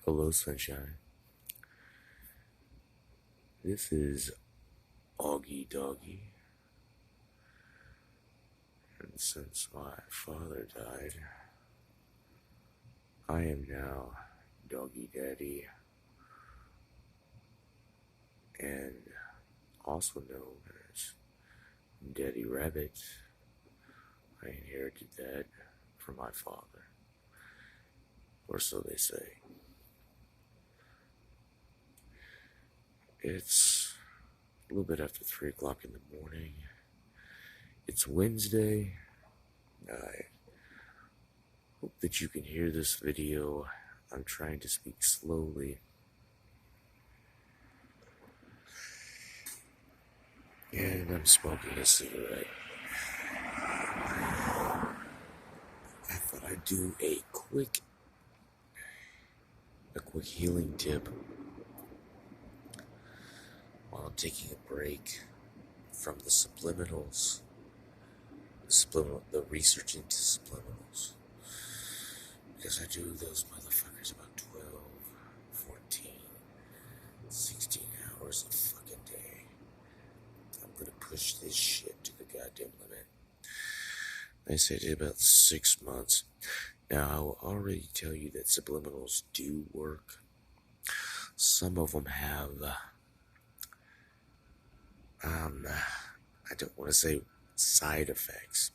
Hello, sunshine. This is Augie Doggy, and since my father died, I am now Doggy Daddy, and also known as Daddy Rabbit. I inherited that from my father, or so they say. It's a little bit after 3 o'clock in the morning. It's Wednesday. I hope that you can hear this video. I'm trying to speak slowly. And I'm smoking a cigarette. I thought I'd do a quick healing tip while I'm taking a break from the subliminals, the research into subliminals, because I do those motherfuckers about 12, 14, 16 hours a fucking day. I'm gonna push this shit to the goddamn limit. They say it's about 6 months. Now, I will already tell you that subliminals do work. Some of them have, I don't want to say side effects.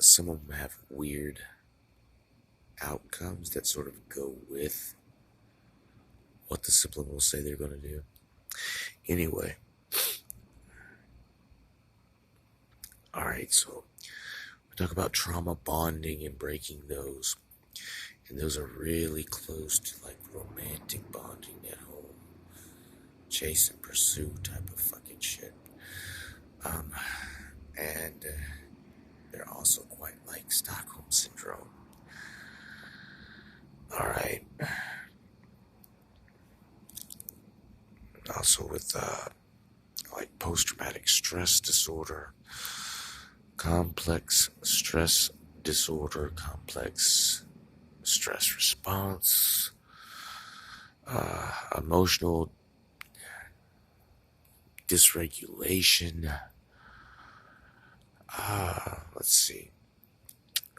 Some of them have weird outcomes that sort of go with what the subliminals say they're going to do. Anyway. Alright, so we talk about trauma bonding and breaking those. And those are really close to like romantic bonding, that whole chase and pursue type of fucking shit. And they're also quite like Stockholm Syndrome. Alright. Also with like post-traumatic stress disorder, complex stress disorder, complex stress response, emotional dysregulation. Let's see.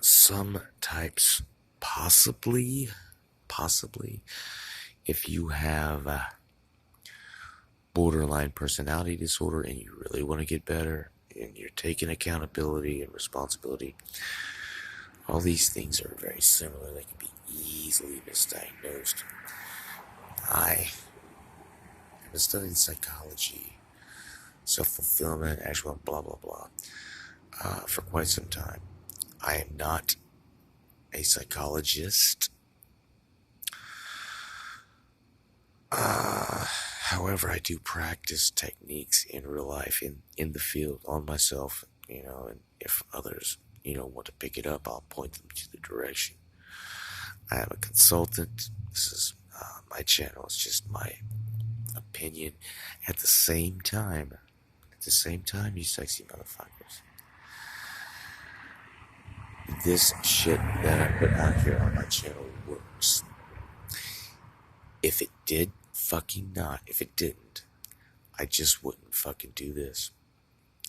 Some types, possibly, if you have borderline personality disorder and you really want to get better and you're taking accountability and responsibility, all these things are very similar. They can be easily misdiagnosed. I have been studying psychology, self-fulfillment, actual blah, blah, blah, for quite some time. I am not a psychologist. However, I do practice techniques in real life, in the field, on myself, and if others, want to pick it up, I'll point them to the direction. I am a consultant. This is my channel. It's just my opinion. At the same time, you sexy motherfuckers, this shit that I put out here on my channel works. If it did fucking not, if it didn't, I just wouldn't fucking do this.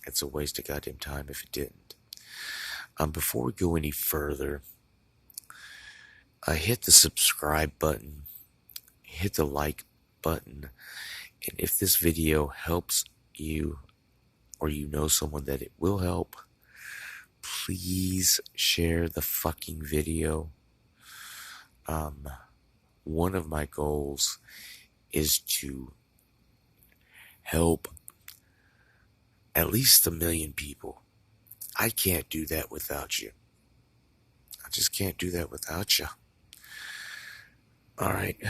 It's a waste of goddamn time if it didn't. Before we go any further, hit the subscribe button, hit the like button, and if this video helps you, or you know someone that it will help, please share the fucking video. One of my goals is to help at least 1 million people. I can't do that without you. I just can't do that without you. Alright.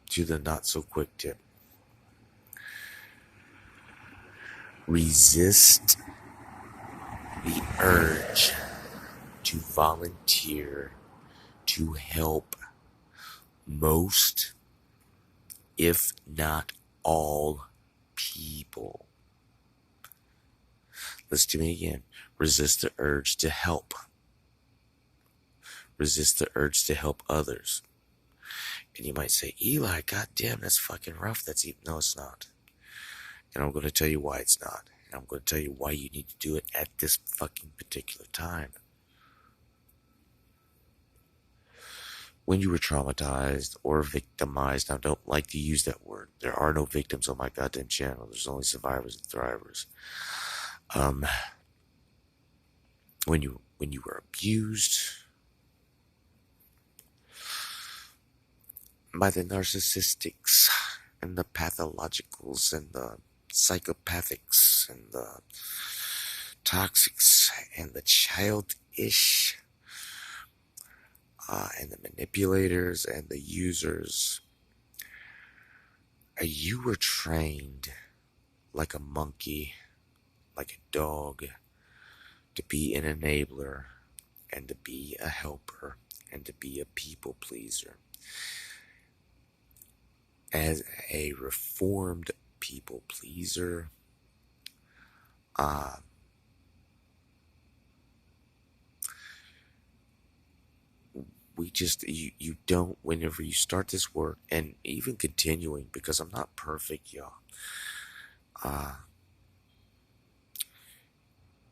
To the not so quick tip. Resist the urge to volunteer to help most, if not all, people. Listen to me again. Resist the urge to help. Resist the urge to help others. And you might say, Eli, goddamn, that's fucking rough. No, it's not. And I'm going to tell you why it's not. And I'm going to tell you why you need to do it at this fucking particular time. When you were traumatized or victimized, I don't like to use that word. There are no victims on my goddamn channel. There's only survivors and thrivers. When you were abused by the narcissistics and the pathologicals and the psychopathics and the toxics and the childish and the manipulators and the users, you were trained like a monkey, like a dog, to be an enabler and to be a helper and to be a people pleaser. As a reformed people pleaser, you don't, whenever you start this work, and even continuing, because I'm not perfect, y'all,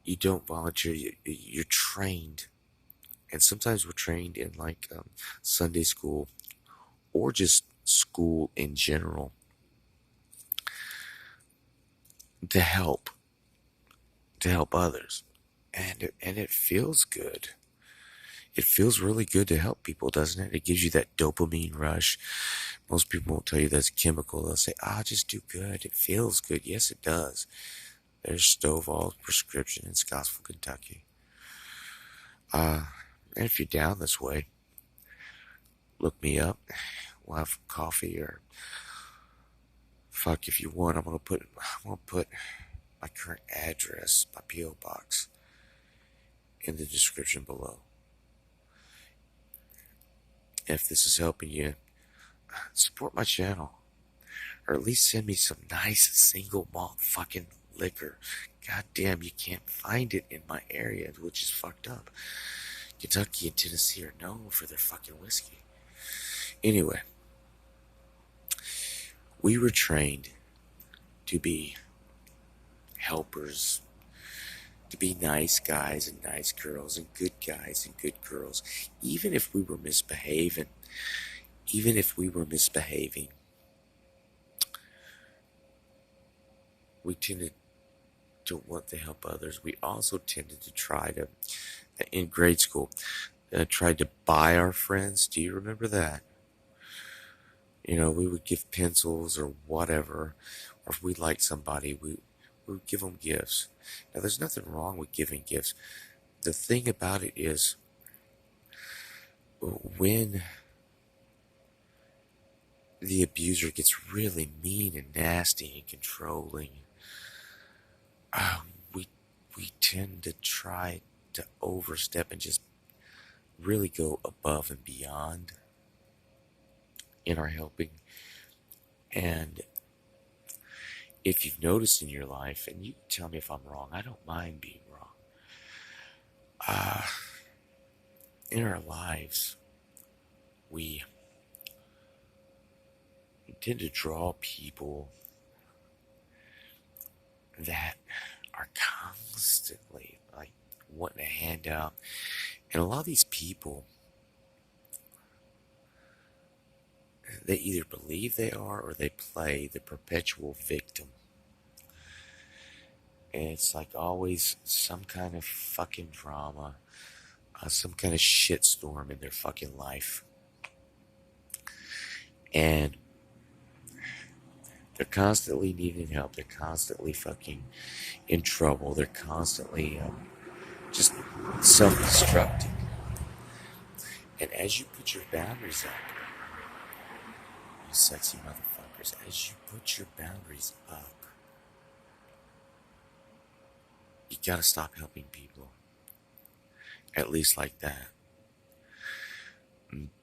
you don't volunteer, you're trained, and sometimes we're trained in like Sunday school, or just school in general, to help others, and it feels good. It feels really good to help people, doesn't it? It gives you that dopamine rush. Most people won't tell you that's chemical. They'll say, just do good. It feels good. Yes, it does. There's Stovall's prescription in Scottsville, Kentucky. And if you're down this way, look me up. We'll have coffee, or fuck, if you want, I'm gonna put my current address, my P.O. box, in the description below. If this is helping you, support my channel, or at least send me some nice single malt fucking liquor. God damn, you can't find it in my area, which is fucked up. Kentucky and Tennessee are known for their fucking whiskey. Anyway, we were trained to be helpers, to be nice guys and nice girls and good guys and good girls, even if we were misbehaving. We tended to want to help others. We also tended to try to, in grade school, tried to buy our friends. Do you remember that? You know, we would give pencils or whatever, or if we liked somebody, we would give them gifts. Now, there's nothing wrong with giving gifts. The thing about it is, when the abuser gets really mean and nasty and controlling, we tend to try to overstep and just really go above and beyond in our helping. And if you've noticed in your life, and you can tell me if I'm wrong, I don't mind being wrong. In our lives, we tend to draw people that are constantly like wanting a handout. And a lot of these people, they either believe they are or they play the perpetual victim. And it's like always some kind of fucking drama, some kind of shitstorm in their fucking life. And they're constantly needing help. They're constantly fucking in trouble. They're constantly just self-destructing. And as you put your boundaries up, you sexy motherfuckers, as you put your boundaries up, you gotta stop helping people. At least like that.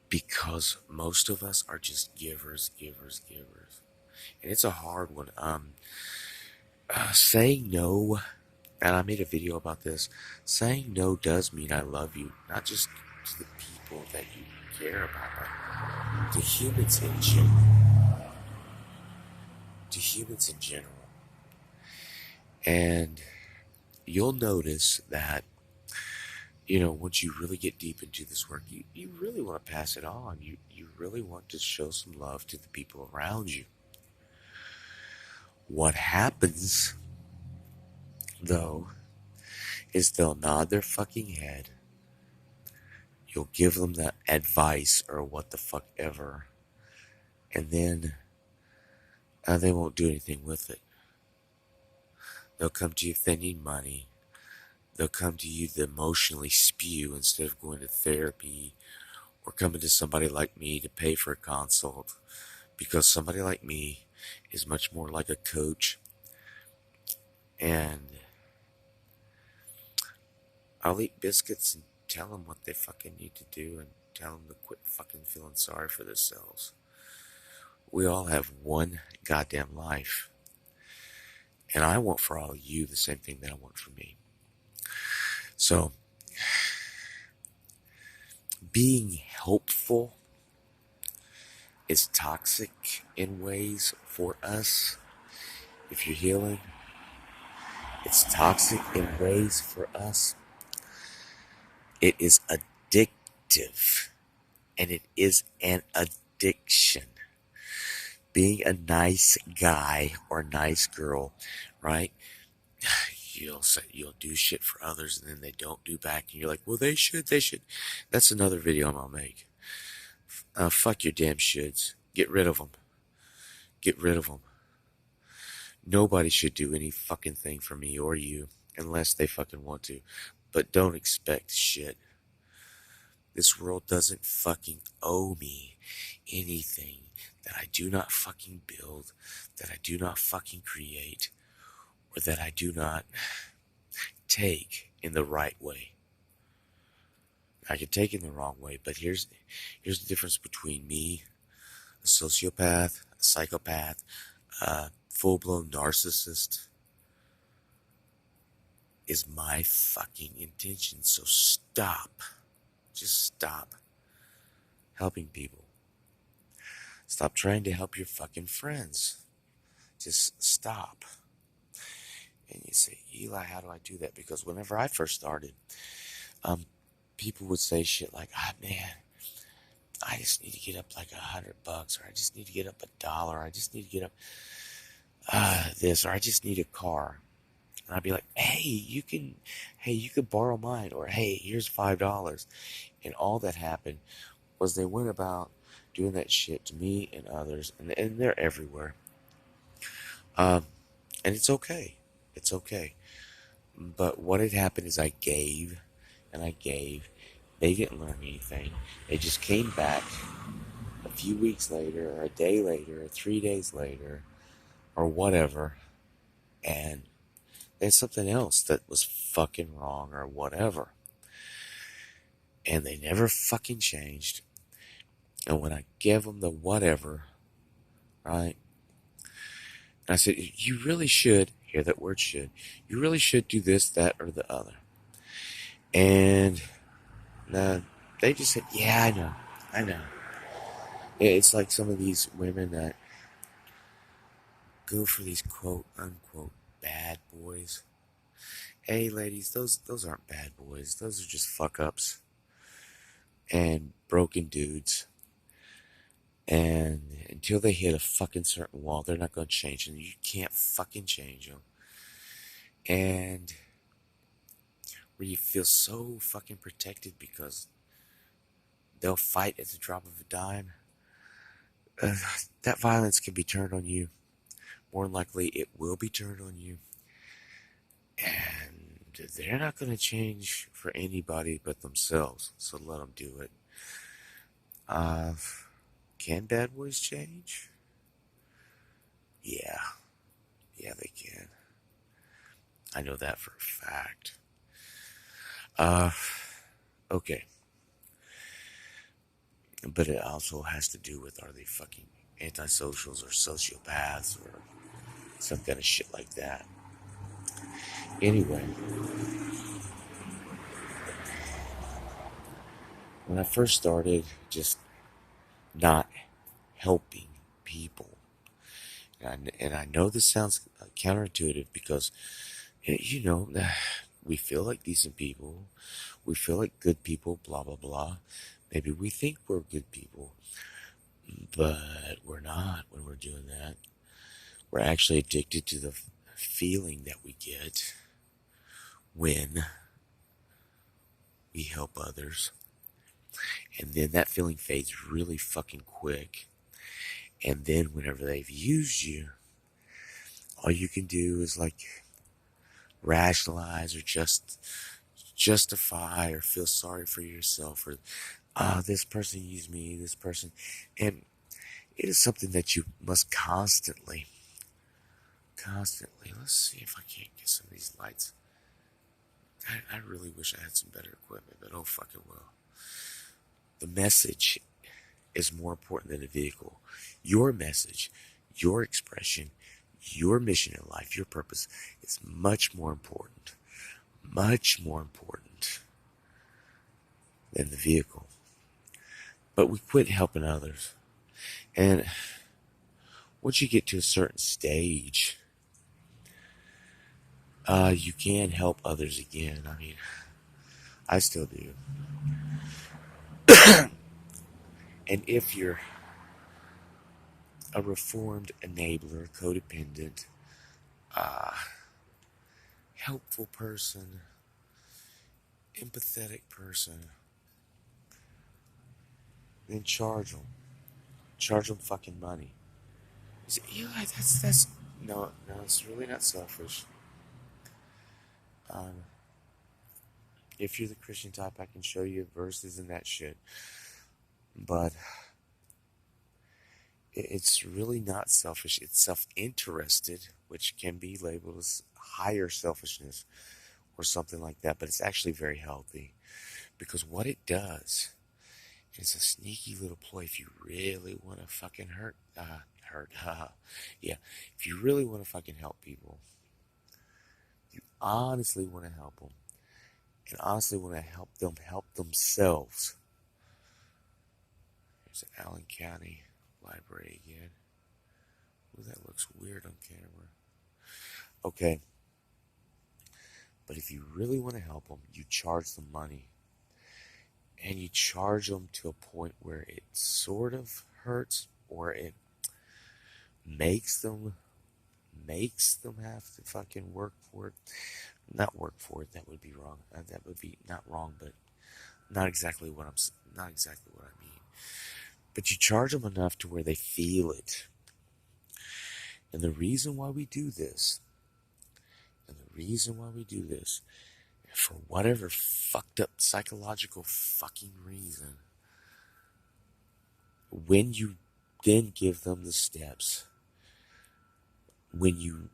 Because most of us are just givers. And it's a hard one. Saying no, and I made a video about this, saying no does mean I love you, not just to the people that you care about, to humans in general. To humans in general. And you'll notice that, once you really get deep into this work, you really want to pass it on. You really want to show some love to the people around you. What happens, though, is they'll nod their fucking head. You'll give them that advice or what the fuck ever. And then they won't do anything with it. They'll come to you if they need money. They'll come to you to emotionally spew instead of going to therapy or coming to somebody like me to pay for a consult, because somebody like me is much more like a coach, and I'll eat biscuits and tell them what they fucking need to do and tell them to quit fucking feeling sorry for themselves. We all have one goddamn life, and I want for all of you the same thing that I want for me. So, being helpful is toxic in ways for us. If you're healing, it's toxic in ways for us. It is addictive, and it is an addiction. Being a nice guy or nice girl, right? You'll do shit for others, and then they don't do back, and you're like, well, they should. That's another video I'm gonna make. Fuck your damn shoulds. Get rid of them. Get rid of them. Nobody should do any fucking thing for me or you unless they fucking want to. But don't expect shit. This world doesn't fucking owe me anything that I do not fucking build, that I do not fucking create, or that I do not take in the right way. I can take in the wrong way, but here's the difference between me, a sociopath, a psychopath, a full-blown narcissist, is my fucking intention. So stop. Just stop helping people. Stop trying to help your fucking friends. Just stop. And you say, Eli, how do I do that? Because whenever I first started, people would say shit like, man, I just need to get up like $100, or I just need to get up $1, I just need to get up this, or I just need a car. And I'd be like, hey, you could borrow mine, or hey, here's $5. And all that happened was they went about doing that shit to me and others, and they're everywhere. And it's okay. It's okay. But what had happened is I gave, and I gave. They didn't learn anything. They just came back a few weeks later, or a day later, or 3 days later, or whatever, and there's something else that was fucking wrong or whatever. And they never fucking changed. And when I gave them the whatever, right, I said, you really should, hear that word should, you really should do this, that, or the other. And they just said, yeah, I know. It's like some of these women that go for these quote unquote bad boys. Hey ladies, those aren't bad boys. Those are just fuck ups and broken dudes. And until they hit a fucking certain wall, they're not going to change them. You can't fucking change them. And where you feel so fucking protected because they'll fight at the drop of a dime, that violence can be turned on you. More than likely, it will be turned on you. And they're not going to change for anybody but themselves. So let them do it. Can bad boys change? Yeah. Yeah, they can. I know that for a fact. Okay. But it also has to do with, are they fucking antisocials or sociopaths or some kind of shit like that. Anyway, when I first started just not helping people. And I know this sounds counterintuitive because, you know, we feel like decent people. We feel like good people, blah, blah, blah. Maybe we think we're good people, but we're not when we're doing that. We're actually addicted to the feeling that we get when we help others. And then that feeling fades really fucking quick. And then whenever they've used you, all you can do is like rationalize or justify or feel sorry for yourself or this person used me, this person. And it is something that you must constantly, let's see if I can't get some of these lights. I really wish I had some better equipment, but oh fucking well. The message is more important than the vehicle. Your message, your expression, your mission in life, your purpose is much more important than the vehicle. But we quit helping others. And once you get to a certain stage, you can help others again. I mean, I still do. And if you're a reformed enabler, codependent, uh, helpful person, empathetic person, then charge them. Charge them fucking money. You say, yeah, that's no, it's really not selfish. Um, if you're the Christian type, I can show you verses and that shit. But it's really not selfish. It's self-interested, which can be labeled as higher selfishness or something like that. But it's actually very healthy because what it does is a sneaky little ploy. If you really want to fucking yeah. If you really want to fucking help people, you honestly want to help them, and honestly want to help them help themselves. Here's the Allen County Library again. Ooh, that looks weird on camera. Okay. But if you really want to help them, you charge them money. And you charge them to a point where it sort of hurts or it makes them have to fucking work for it. Not work for it, that would be wrong. That would be not wrong, but not exactly what I mean. But you charge them enough to where they feel it. And the reason why we do this, for whatever fucked up psychological fucking reason, when you then give them the steps, when you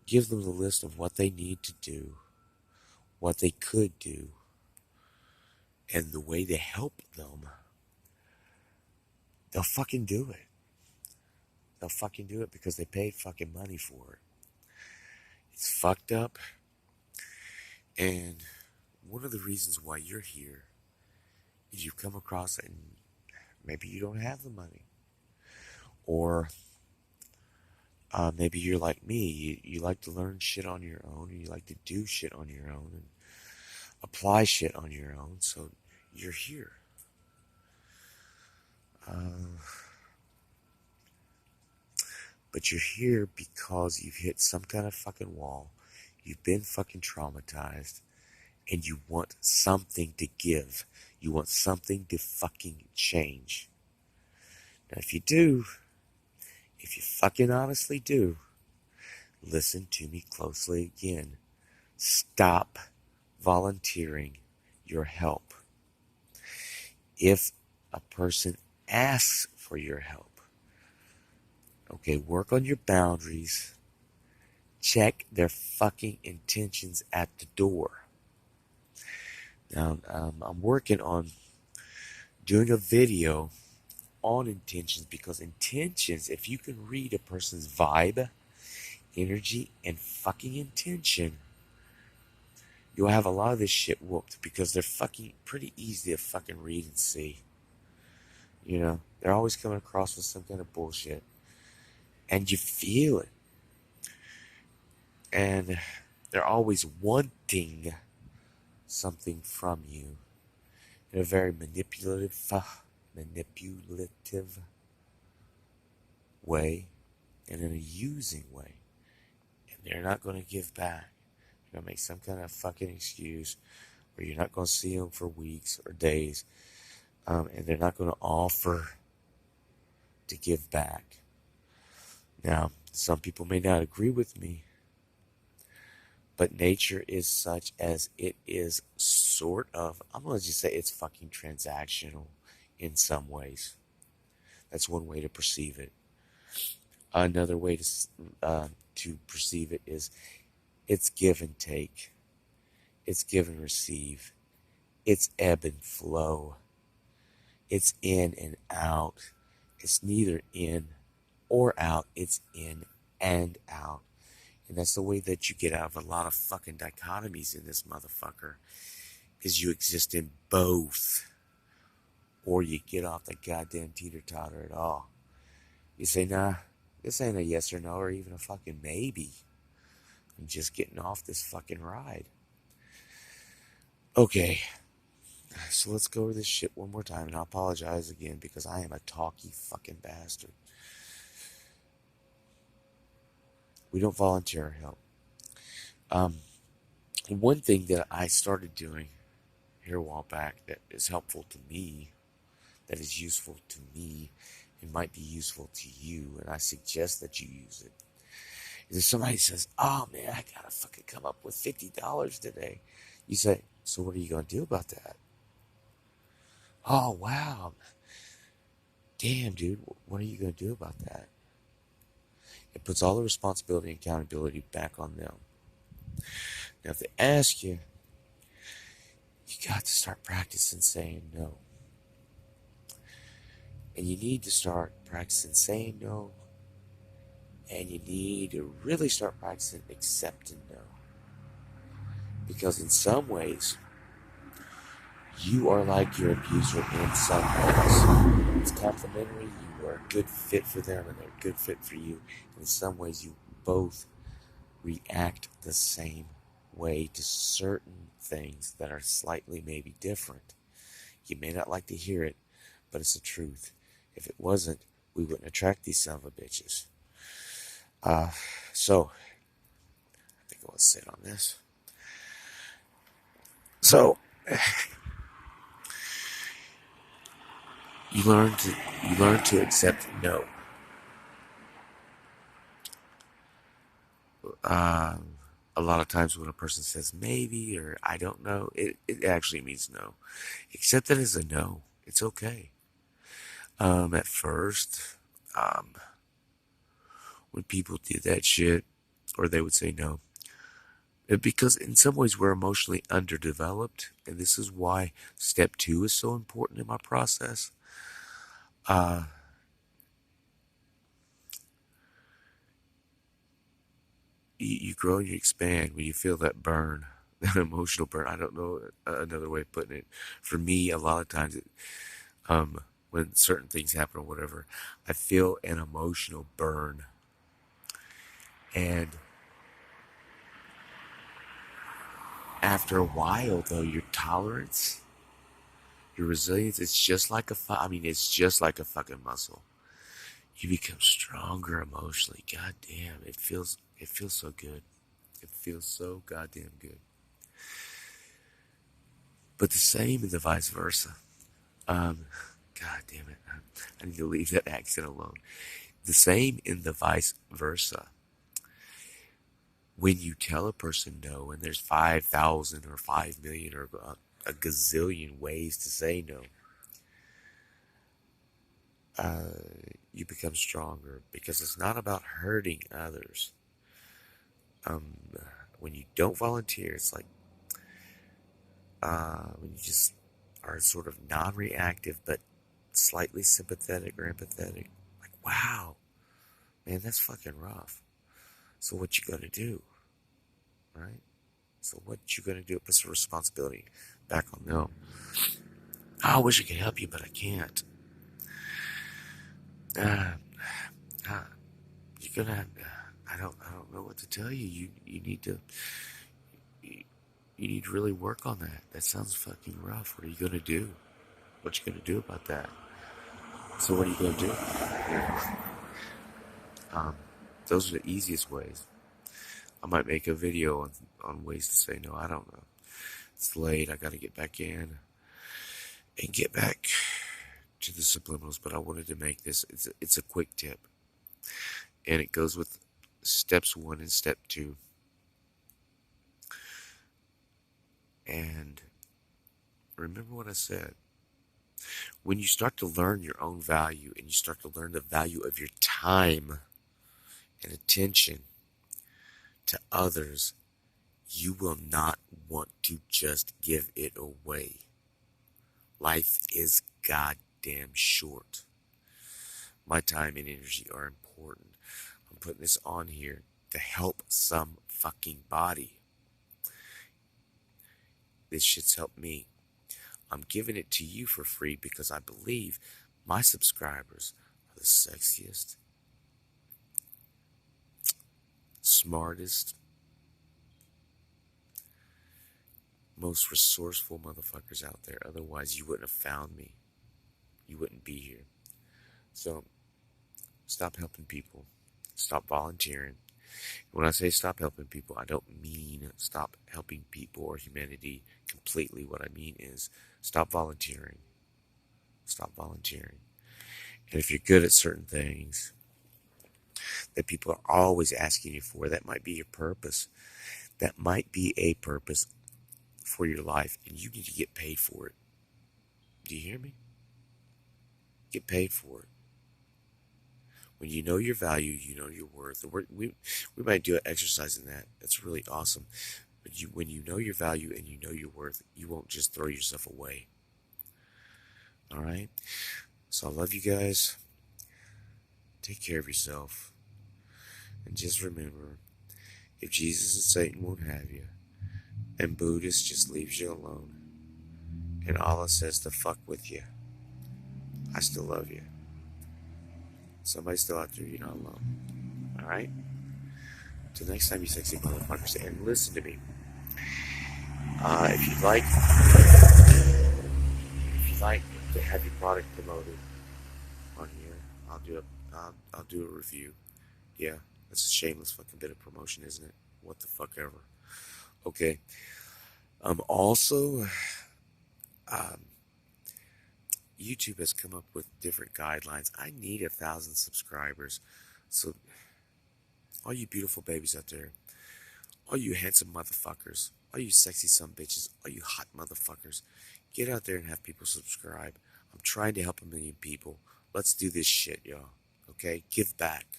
give them the list of what they need to do, what they could do, and the way to help them, they'll fucking do it. They'll fucking do it because they paid fucking money for it. It's fucked up. And one of the reasons why you're here is you come across it and maybe you don't have the money. Or maybe you're like me. You like to learn shit on your own. And you like to do shit on your own. And apply shit on your own. So you're here. But you're here because you've hit some kind of fucking wall. You've been fucking traumatized. And you want something to give. You want something to fucking change. Now if you fucking honestly do, listen to me closely again. Stop volunteering your help. If a person asks for your help, okay, work on your boundaries. Check their fucking intentions at the door. Now, I'm working on doing a video on intentions because intentions, if you can read a person's vibe, energy, and fucking intention, you'll have a lot of this shit whooped because they're fucking pretty easy to fucking read and see. You know, they're always coming across with some kind of bullshit. And you feel it. And they're always wanting something from you in a very manipulative way and in a using way. And they're not going to give back. You're going to make some kind of fucking excuse where you're not going to see them for weeks or days. And they're not going to offer to give back. Now, some people may not agree with me, but nature is such as it is sort of, I'm going to just say it's fucking transactional in some ways. That's one way to perceive it. Another way to perceive it is it's give and take. It's give and receive. It's ebb and flow. It's in and out. It's neither in or out. It's in and out. And that's the way that you get out of a lot of fucking dichotomies in this motherfucker. Is you exist in both. Or you get off the goddamn teeter-totter at all. You say, nah, this ain't a yes or no or even a fucking maybe. I'm just getting off this fucking ride. Okay. So let's go over this shit one more time. And I apologize again because I am a talky fucking bastard. We don't volunteer our help. One thing that I started doing here a while back that is helpful to me, that is useful to me, and might be useful to you, and I suggest that you use it, is if somebody says, oh man, I gotta fucking come up with $50 today. You say, so what are you gonna do about that? Oh wow. Damn, dude, what are you gonna do about that? It puts all the responsibility and accountability back on them. Now, if they ask you, you got to start practicing saying no. And you need to start practicing saying no. And you need to really start practicing accepting no. Because in some ways, you are like your abuser in some ways. It's complimentary. You are a good fit for them and they're a good fit for you. In some ways, you both react the same way to certain things that are slightly maybe different. You may not like to hear it, but it's the truth. If it wasn't, we wouldn't attract these son of a bitches. So, I think I'll sit on this. So, you learn to accept no. A lot of times when a person says maybe or I don't know, it actually means no. Accept it as a no. It's okay. At first, when people did that shit, or they would say no, because in some ways we're emotionally underdeveloped, and this is why step 2 is so important in my process. You grow and you expand when you feel that burn, that emotional burn. I don't know another way of putting it. For me, a lot of times, when certain things happen or whatever, I feel an emotional burn. And after a while, though, your tolerance, your resilience, it's just like it's just like a fucking muscle. You become stronger emotionally. God damn, it feels so good. It feels so goddamn good. But the same in the vice versa. God damn it. I need to leave that accent alone. The same in the vice versa. When you tell a person no, and there's 5,000 or 5 million or a gazillion ways to say no, you become stronger because it's not about hurting others. When you don't volunteer, it's like when you just are sort of non-reactive but slightly sympathetic or empathetic. Like, wow, man, that's fucking rough. So what you gonna do, right? So what you gonna do? It puts the responsibility back on them. I wish I could help you, but I can't. Uh, uh, you're gonna. I don't know what to tell you. You need to. You, you need to really work on that. That sounds fucking rough. What are you gonna do? What you gonna do about that? So what are you gonna do? Um, those are the easiest ways. I might make a video on ways to say no. I don't know. It's late. I gotta get back in and get back to the subliminals. But I wanted to make this. It's a quick tip, and it goes with steps 1 and step 2. And remember what I said. When you start to learn your own value and you start to learn the value of your time and attention to others, you will not want to just give it away. Life is goddamn short. My time and energy are important. I'm putting this on here to help some fucking body. This shit's helped me. I'm giving it to you for free because I believe my subscribers are the sexiest, smartest, most resourceful motherfuckers out there. Otherwise, you wouldn't have found me. You wouldn't be here. So, stop helping people. Stop volunteering. When I say stop helping people, I don't mean stop helping people or humanity completely. What I mean is stop volunteering. Stop volunteering. And if you're good at certain things that people are always asking you for, that might be your purpose. That might be a purpose for your life, and you need to get paid for it. Do you hear me? Get paid for it. When you know your value, you know your worth. We might do an exercise in that. That's really awesome. But when you know your value and you know your worth, you won't just throw yourself away. All right? So I love you guys. Take care of yourself. And just remember, if Jesus and Satan won't have you, and Buddhist just leaves you alone, and Allah says to fuck with you, I still love you. Somebody's still out there, you're not alone. Alright? Till next time, you sexy motherfuckers, and listen to me. If you'd like to have your product promoted on here, I'll do a review. Yeah, that's a shameless fucking bit of promotion, isn't it? What the fuck ever. Okay. Also, YouTube has come up with different guidelines. I need 1,000 subscribers. So, all you beautiful babies out there, all you handsome motherfuckers, all you sexy some bitches, all you hot motherfuckers, get out there and have people subscribe. I'm trying to help 1,000,000 people. Let's do this shit, y'all. Okay? Give back.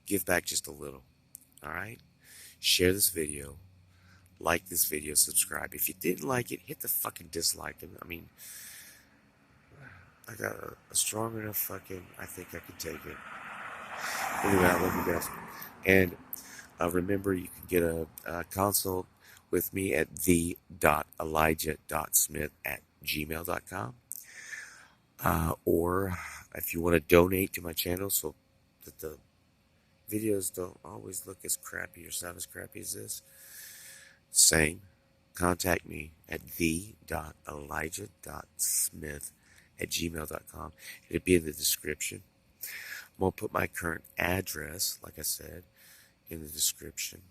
Give back just a little. Alright? Share this video. Like this video. Subscribe. If you didn't like it, hit the fucking dislike. I mean, I got a strong enough fucking, I think I can take it. Anyway, I love you guys. And remember, you can get a consult with me at the.elijah.smith@gmail.com. Or if you want to donate to my channel so that the videos don't always look as crappy or sound as crappy as this, same. Contact me at the.elijah.smith@gmail.com. It'll be in the description. I'm going to put my current address, like I said, in the description.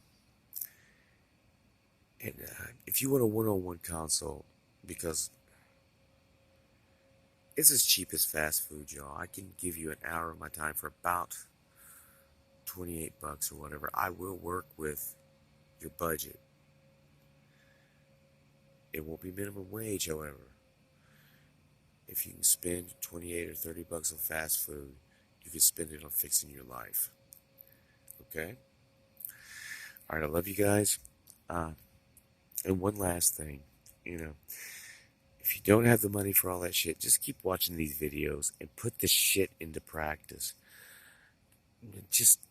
And if you want a one-on-one consult, because it's as cheap as fast food, y'all. I can give you an hour of my time for about $28 or whatever. I will work with your budget. It won't be minimum wage, however. If you can spend 28 or $30 on fast food, you can spend it on fixing your life. Okay? Alright, I love you guys. And one last thing, if you don't have the money for all that shit, just keep watching these videos and put the shit into practice. Just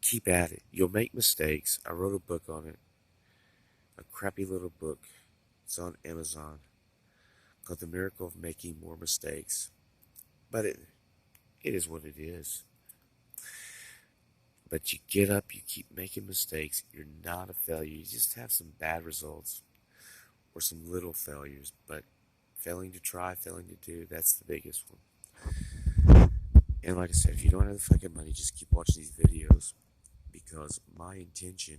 keep at it. You'll make mistakes. I wrote a book on it. A crappy little book. It's on Amazon. Called The Miracle of Making More Mistakes. But It is what it is. But you get up, you keep making mistakes. You're not a failure. You just have some bad results or some little failures. But failing to try, failing to do, that's the biggest one. And like I said, if you don't have the fucking money, just keep watching these videos because my intention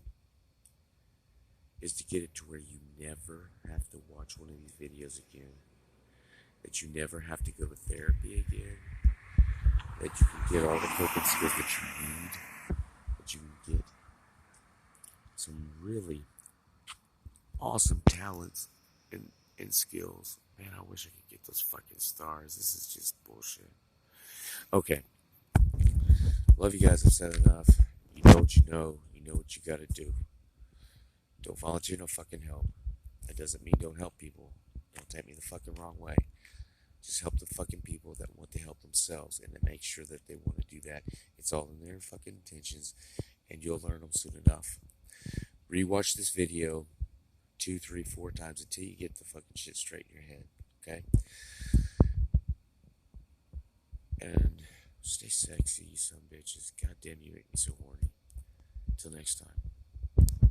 is to get it to where you never have to watch one of these videos again. That you never have to go to therapy again. That you can get all the coping skills that you need. That you can get some really awesome talents and skills. Man, I wish I could get those fucking stars. This is just bullshit. Okay. Love you guys. I've said enough. You know what you know. You know what you gotta do. Don't volunteer no fucking help. That doesn't mean don't help people. Don't take me the fucking wrong way. Just help the fucking people that want to help themselves and to make sure that they want to do that. It's all in their fucking intentions and you'll learn them soon enough. Rewatch this video 2, 3, 4 times until you get the fucking shit straight in your head. Okay? And stay sexy, you son of bitches. God damn, you make me so horny. Till next time.